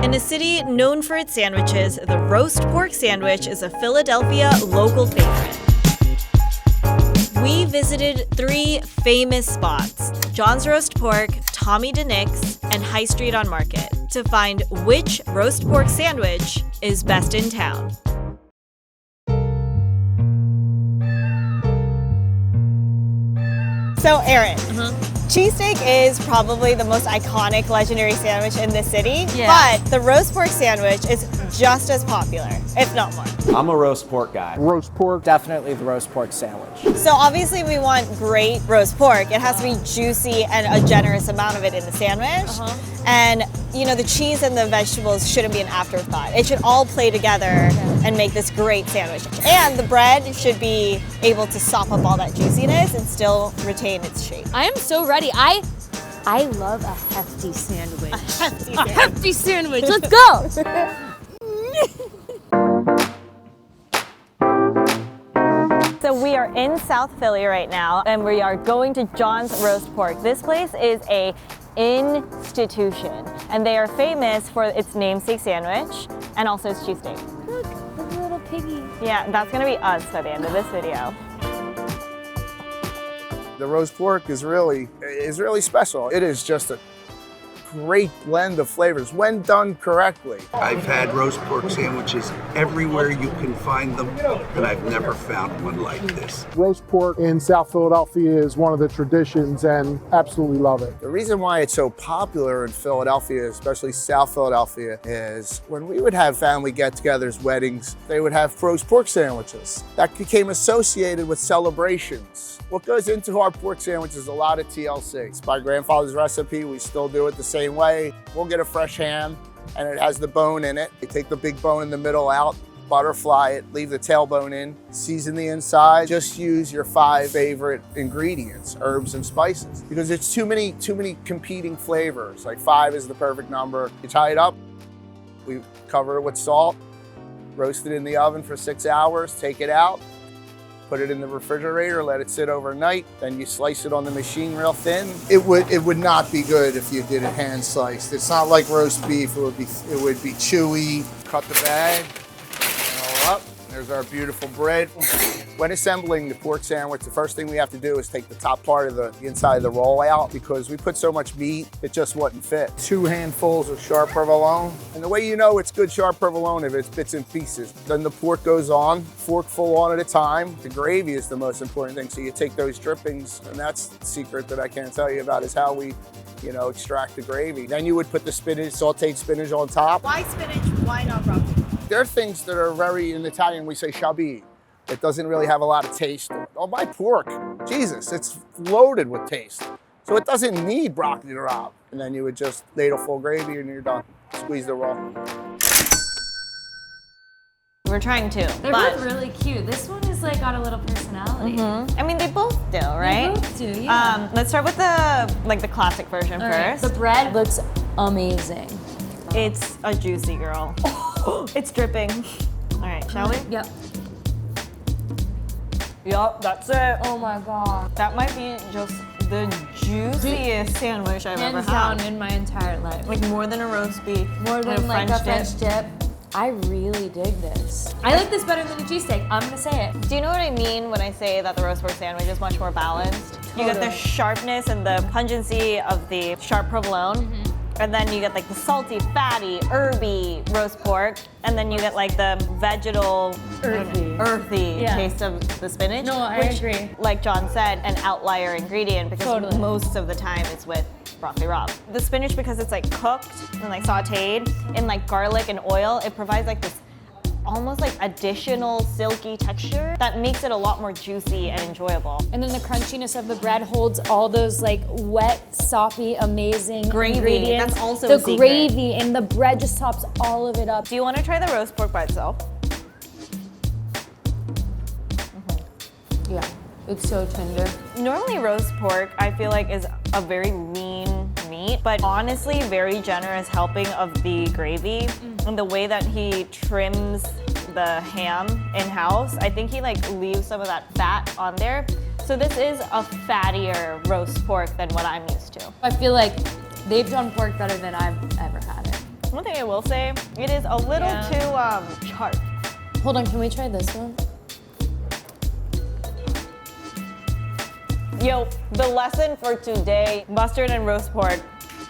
In a city known for its sandwiches, the roast pork sandwich is a Philadelphia local favorite. We visited 3 famous spots, John's Roast Pork, Tommy DiNic's, and High Street on Market, to find which roast pork sandwich is best in town. So Erin, cheesesteak is probably the most iconic, legendary sandwich in this city, but the roast pork sandwich is just as popular, if not more. I'm a roast pork guy. Roast pork. Definitely the roast pork sandwich. So obviously we want great roast pork. It has to be juicy and a generous amount of it in the sandwich. And you know, the cheese and the vegetables shouldn't be an afterthought. It should all play together and make this great sandwich. And the bread should be able to sop up all that juiciness and still retain its shape. I am so ready. I love a hefty sandwich. A hefty sandwich. Let's go. So we are in South Philly right now, and we are going to John's Roast Pork. This place is a institution, and they are famous for its namesake sandwich and also its cheesesteak. Look, the little piggy. Yeah, that's gonna be us by the end of this video. The roast pork is really special. It is just a great blend of flavors when done correctly. I've had roast pork sandwiches everywhere you can find them, and I've never found one like this. Roast pork in South Philadelphia is one of the traditions and absolutely love it. The reason why it's so popular in Philadelphia, especially South Philadelphia, is when we would have family get-togethers, weddings, they would have roast pork sandwiches. That became associated with celebrations. What goes into our pork sandwich is a lot of TLC. It's my grandfather's recipe. We still do it the same way. We'll get a fresh ham, and it has the bone in it. You take the big bone in the middle out, butterfly it, leave the tailbone in, season the inside. Just use your 5 favorite ingredients, herbs and spices, because it's too many competing flavors. Like 5 is the perfect number. You tie it up, we cover it with salt, roast it in the oven for 6 hours, take it out, put it in the refrigerator, let it sit overnight, then you slice it on the machine real thin. It would not be good if you did it hand sliced. It's not like roast beef, it would be chewy. Cut the bag, roll up. There's our beautiful bread. When assembling the pork sandwich, the first thing we have to do is take the top part of the inside of the roll out, because we put so much meat, it just wouldn't fit. 2 handfuls of sharp provolone. And the way you know it's good sharp provolone, if it's bits and pieces. Then the pork goes on, forkful on at a time. The gravy is the most important thing. So you take those drippings, and that's the secret that I can't tell you about, is how we, extract the gravy. Then you would put the spinach, sauteed spinach on top. Why spinach? Why not broccoli? There are things that are very, in Italian, we say shabby. It doesn't really have a lot of taste. Oh, my pork, Jesus, it's loaded with taste. So it doesn't need broccoli to rob. And then you would just ladle full gravy and you're done. Squeeze the roll. We're trying to. They're both really cute. This one is like got a little personality. I mean, they both do, right? They both do, yeah. Let's start with the classic version first. The bread looks amazing. It's a juicy girl. It's dripping. All right, shall we? Yep. Yup, that's it. Oh my god. That might be just the juiciest sandwich I've ever Hands had. down in my entire life. Like more than a roast beef. More than like a French dip. I really dig this. I like this better than a cheesesteak. I'm gonna say it. Do you know what I mean when I say that the roast pork sandwich is much more balanced? Totally. You get the sharpness and the pungency of the sharp provolone. And then you get like the salty, fatty, herby roast pork. And then you get like the vegetal, earthy taste of the spinach. No, I agree. Like John said, an outlier ingredient, because most of the time it's with broccoli rabe. The spinach, because it's like cooked and like sauteed in like garlic and oil, it provides like this almost like additional silky texture that makes it a lot more juicy and enjoyable. And then the crunchiness of the bread holds all those like wet, soppy, amazing Gravy, ingredients. that's also the a secret. gravy, and the bread just tops all of it up. Do you want to try the roast pork by itself? Yeah, it's so tender. Normally roast pork, I feel like, is a very lean meat, but honestly, very generous helping of the gravy. And the way that he trims the ham in-house, I think he like leaves some of that fat on there. So this is a fattier roast pork than what I'm used to. I feel like they've done pork better than I've ever had it. One thing I will say, it is a little too sharp. Hold on, can we try this one? Yo, the lesson for today, mustard and roast pork,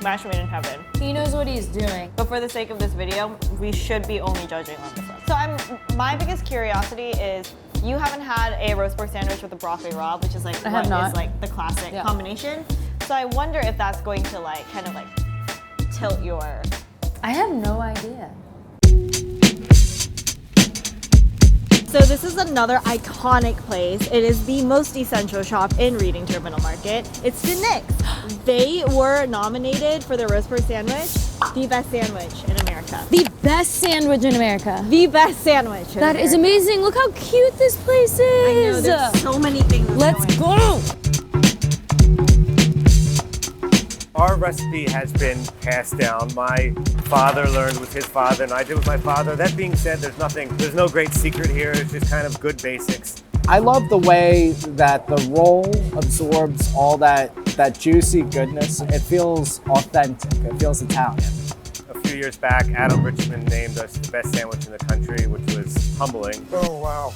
match made in heaven. He knows what he's doing. But for the sake of this video, we should be only judging on this one. So my biggest curiosity is, you haven't had a roast pork sandwich with a broccoli rabe, which is like I have not. is like the classic combination. So I wonder if that's going to like kind of like tilt your. I have no idea. So this is another iconic place. It is the most essential shop in Reading Terminal Market. It's DiNic. They were nominated for their roast pork sandwich, the best sandwich in America. The best sandwich in America. The best sandwich in That is America. amazing. Look how cute this place is. I know, there's so many things. Let's going. go. Our recipe has been passed down. My father learned with his father, and I did with my father. That being said, there's no great secret here. It's just kind of good basics. I love the way that the roll absorbs all that juicy goodness. It feels authentic. It feels Italian. A few years back, Adam Richmond named us the best sandwich in the country, which was humbling. Oh, wow.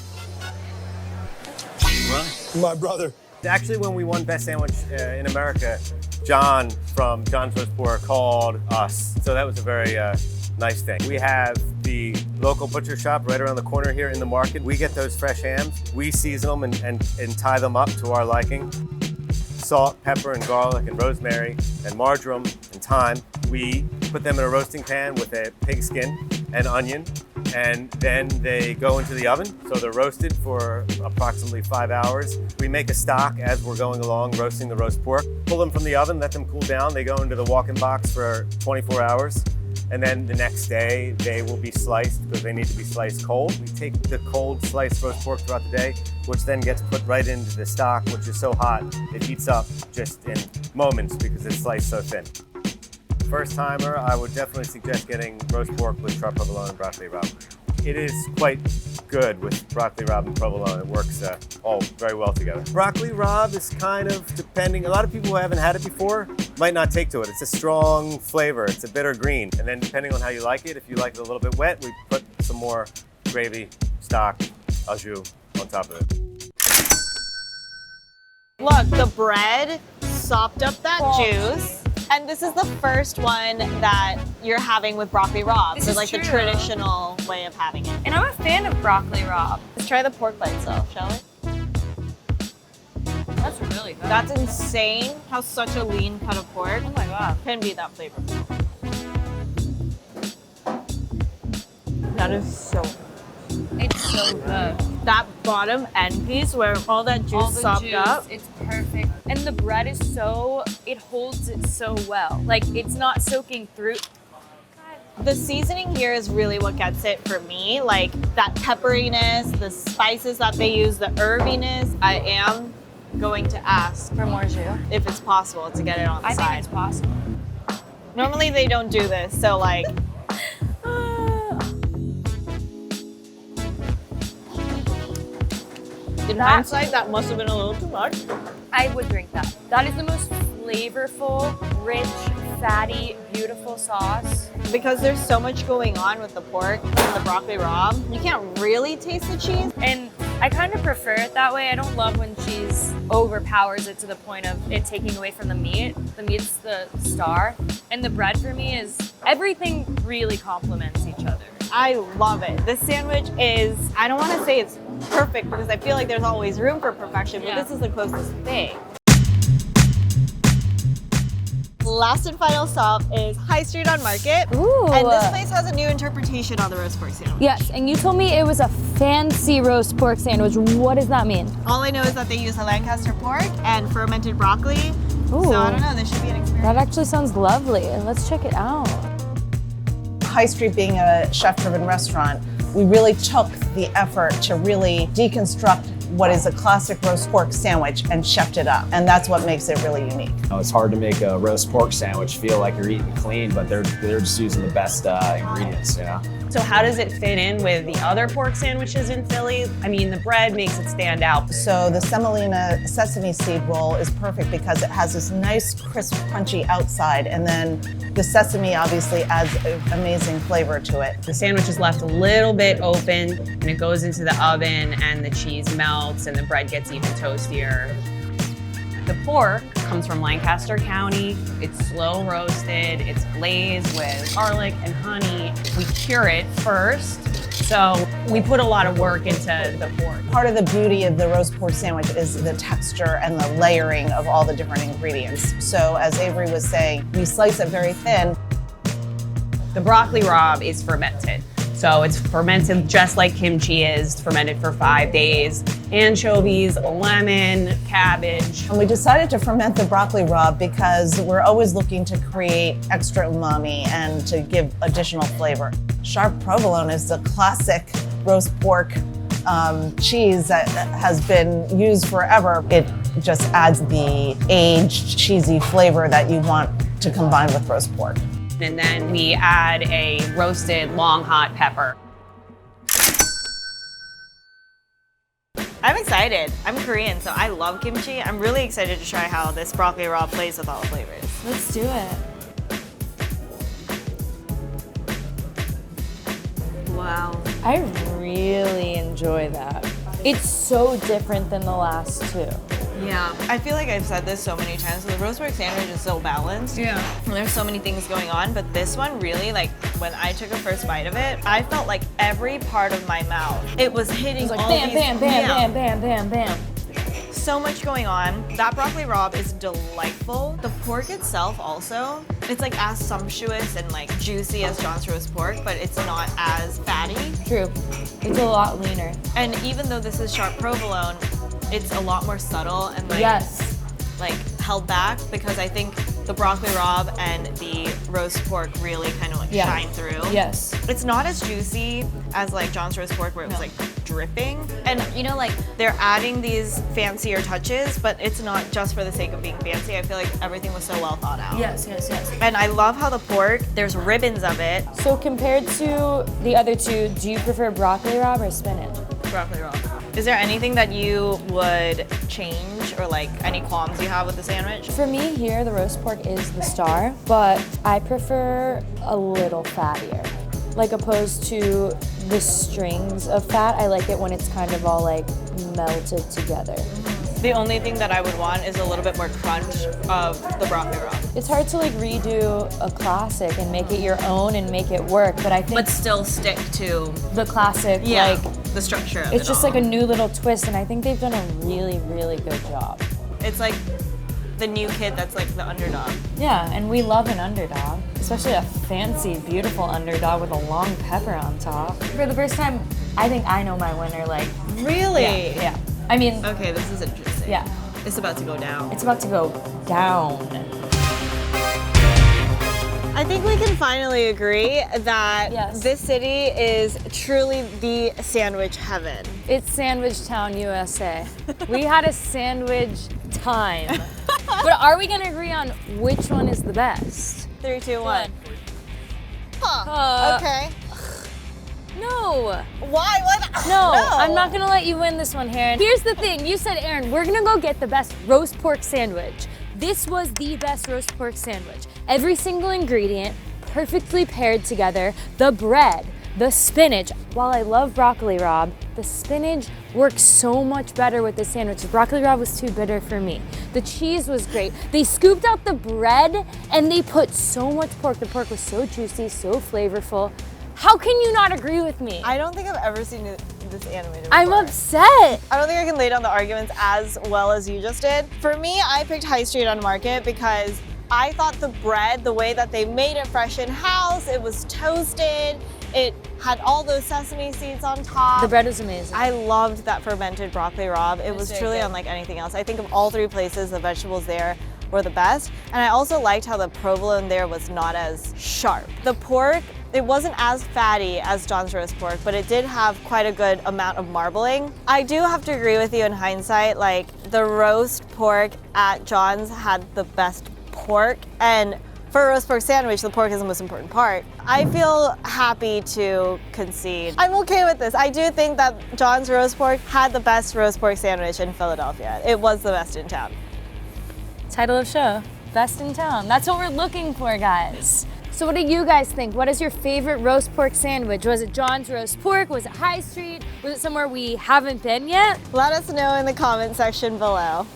My brother. Actually, when we won Best Sandwich in America, John from John's Roast Pork called us. So that was a very nice thing. We have the local butcher shop right around the corner here in the market. We get those fresh hams. We season them and tie them up to our liking. Salt, pepper, and garlic, and rosemary, and marjoram, and thyme. We put them in a roasting pan with a pig skin and onion, and then they go into the oven. So they're roasted for approximately 5 hours. We make a stock as we're going along, roasting the roast pork. Pull them from the oven, let them cool down. They go into the walk-in box for 24 hours. And then the next day, they will be sliced because they need to be sliced cold. We take the cold sliced roast pork throughout the day, which then gets put right into the stock, which is so hot, it heats up just in moments because it's sliced so thin. First timer, I would definitely suggest getting roast pork with sharp provolone and broccoli rabe. It is quite good with broccoli rabe and provolone. It works all very well together. Broccoli rabe is kind of depending. A lot of people who haven't had it before might not take to it. It's a strong flavor. It's a bitter green. And then depending on how you like it, if you like it a little bit wet, we put some more gravy, stock, au jus on top of it. Look, the bread sopped up that juice. And this is the first one that you're having with broccoli rabe. This So is like true. the traditional way of having it. And I'm a fan of broccoli rabe. Let's try the pork by itself, shall we? That's really good. That's insane how such a lean cut of pork Oh my god. can be that flavorful. That is so good. It's so good. That bottom end piece where all that juice All the sopped juice, up. it's perfect. And the bread is it holds it so well. Like, it's not soaking through. The seasoning here is really what gets it for me. Like that pepperiness, the spices that they use, the herbiness. I am going to ask For more jus. if it's possible to get it on the I side. think it's possible. Normally they don't do this, so like. In hindsight, that must have been a little too much. I would drink that. That is the most flavorful, rich, fatty, beautiful sauce. Because there's so much going on with the pork and the broccoli rabe, you can't really taste the cheese. And I kind of prefer it that way. I don't love when cheese overpowers it to the point of it taking away from the meat. The meat's the star. And the bread for me is, everything really complements each other. I love it. This sandwich is, I don't want to say it's perfect because I feel like there's always room for perfection, but Yeah. this is the closest thing. Last and final stop is High Street on Market. Ooh. And this place has a new interpretation on the roast pork sandwich. Yes, and you told me it was a fancy roast pork sandwich. What does that mean? All I know is that they use a Lancaster pork and fermented broccoli. Ooh. So I don't know, this should be an experience. That actually sounds lovely. Let's check it out. High Street being a chef-driven restaurant, we really took the effort to really deconstruct what is a classic roast pork sandwich and chefed it up. And that's what makes it really unique. It's hard to make a roast pork sandwich feel like you're eating clean, but they're just using the best ingredients, you know? So how does it fit in with the other pork sandwiches in Philly? I mean, the bread makes it stand out. So the semolina sesame seed roll is perfect because it has this nice, crisp, crunchy outside and then The sesame obviously adds an amazing flavor to it. The sandwich is left a little bit open and it goes into the oven and the cheese melts and the bread gets even toastier. The pork comes from Lancaster County. It's slow roasted. It's glazed with garlic and honey. We cure it first. So we put a lot of work into the pork. Part of the beauty of the roast pork sandwich is the texture and the layering of all the different ingredients. So as Avery was saying, we slice it very thin. The broccoli rabe is fermented. So it's fermented just like kimchi is, fermented for 5 days. Anchovies, lemon, cabbage. And we decided to ferment the broccoli rabe because we're always looking to create extra umami and to give additional flavor. Sharp provolone is the classic roast pork cheese that has been used forever. It just adds the aged, cheesy flavor that you want to combine with roast pork. And then we add a roasted long hot pepper. I'm excited. I'm Korean, so I love kimchi. I'm really excited to try how this broccoli rabe plays with all the flavors. Let's do it. Wow. I really enjoy that. It's so different than the last two. Yeah, I feel like I've said this so many times, the roast pork sandwich is so balanced. Yeah. And there's so many things going on, but this one really, like, when I took a first bite of it, I felt like every part of my mouth, it was hitting It's like all bam, these, bam, bam, yeah. bam, bam, bam, bam. So much going on. That broccoli rabe is delightful. The pork itself also, it's like as sumptuous and like juicy as John's roast pork, but it's not as fatty. True. It's a lot leaner. And even though this is sharp provolone, it's a lot more subtle and like, Yes. like held back because I think the broccoli rabe and the roast pork really kind of like shine through. Yes. It's not as juicy as like John's roast pork where it was like dripping. And you know, like they're adding these fancier touches, but it's not just for the sake of being fancy. I feel like everything was so well thought out. Yes, yes, yes. And I love how the pork, there's ribbons of it. So compared to the other two, do you prefer broccoli rabe or spinach? Broccoli rabe. Is there anything that you would change or like any qualms you have with the sandwich? For me here, the roast pork is the star, but I prefer a little fattier. Like opposed to the strings of fat, I like it when it's kind of all like melted together. The only thing that I would want is a little bit more crunch of the broccoli rabe. It's hard to like redo a classic and make it your own and make it work, but I think But still stick to the classic, like like the structure of it's it just all. like a new little twist, and I think they've done a really, really good job. It's like the new kid that's like the underdog. Yeah, and we love an underdog, especially a fancy, beautiful underdog with a long pepper on top. For the first time, I think I know my winner. Like, Really? yeah. I mean, Okay, this is interesting. yeah, It's about to go down. it's about to go down. I think we can finally agree that Yes. this city is truly the sandwich heaven. It's Sandwich Town, USA. We had a sandwich time. But are we gonna agree on which one is the best? 3, 2, 1. Huh. Uh, Okay. No. Why? What? No, I'm not gonna let you win this one, Herrine. Here's the thing, you said, Erin, we're gonna go get the best roast pork sandwich. This was the best roast pork sandwich. Every single ingredient, perfectly paired together. The bread, the spinach. While I love broccoli rabe, the spinach works so much better with the sandwich. The broccoli rabe was too bitter for me. The cheese was great. They scooped out the bread and they put so much pork. The pork was so juicy, so flavorful. How can you not agree with me? I don't think I've ever seen this animated I'm before. upset. I don't think I can lay down the arguments as well as you just did. For me, I picked High Street on Market because I thought the bread, the way that they made it fresh in-house, it was toasted, it had all those sesame seeds on top. The bread was amazing. I loved that fermented broccoli rabe. It was very truly good. unlike anything else. I think of all 3 places, the vegetables there were the best. And I also liked how the provolone there was not as sharp. The pork, it wasn't as fatty as John's roast pork, but it did have quite a good amount of marbling. I do have to agree with you in hindsight, like the roast pork at John's had the best pork, and for a roast pork sandwich, the pork is the most important part. I feel happy to concede. I'm okay with this. I do think that John's roast pork had the best roast pork sandwich in Philadelphia. It was the best in town. Title of show. Best in town. That's what we're looking for, guys. So what do you guys think? What is your favorite roast pork sandwich? Was it John's Roast Pork? Was it High Street? Was it somewhere we haven't been yet? Let us know in the comment section below.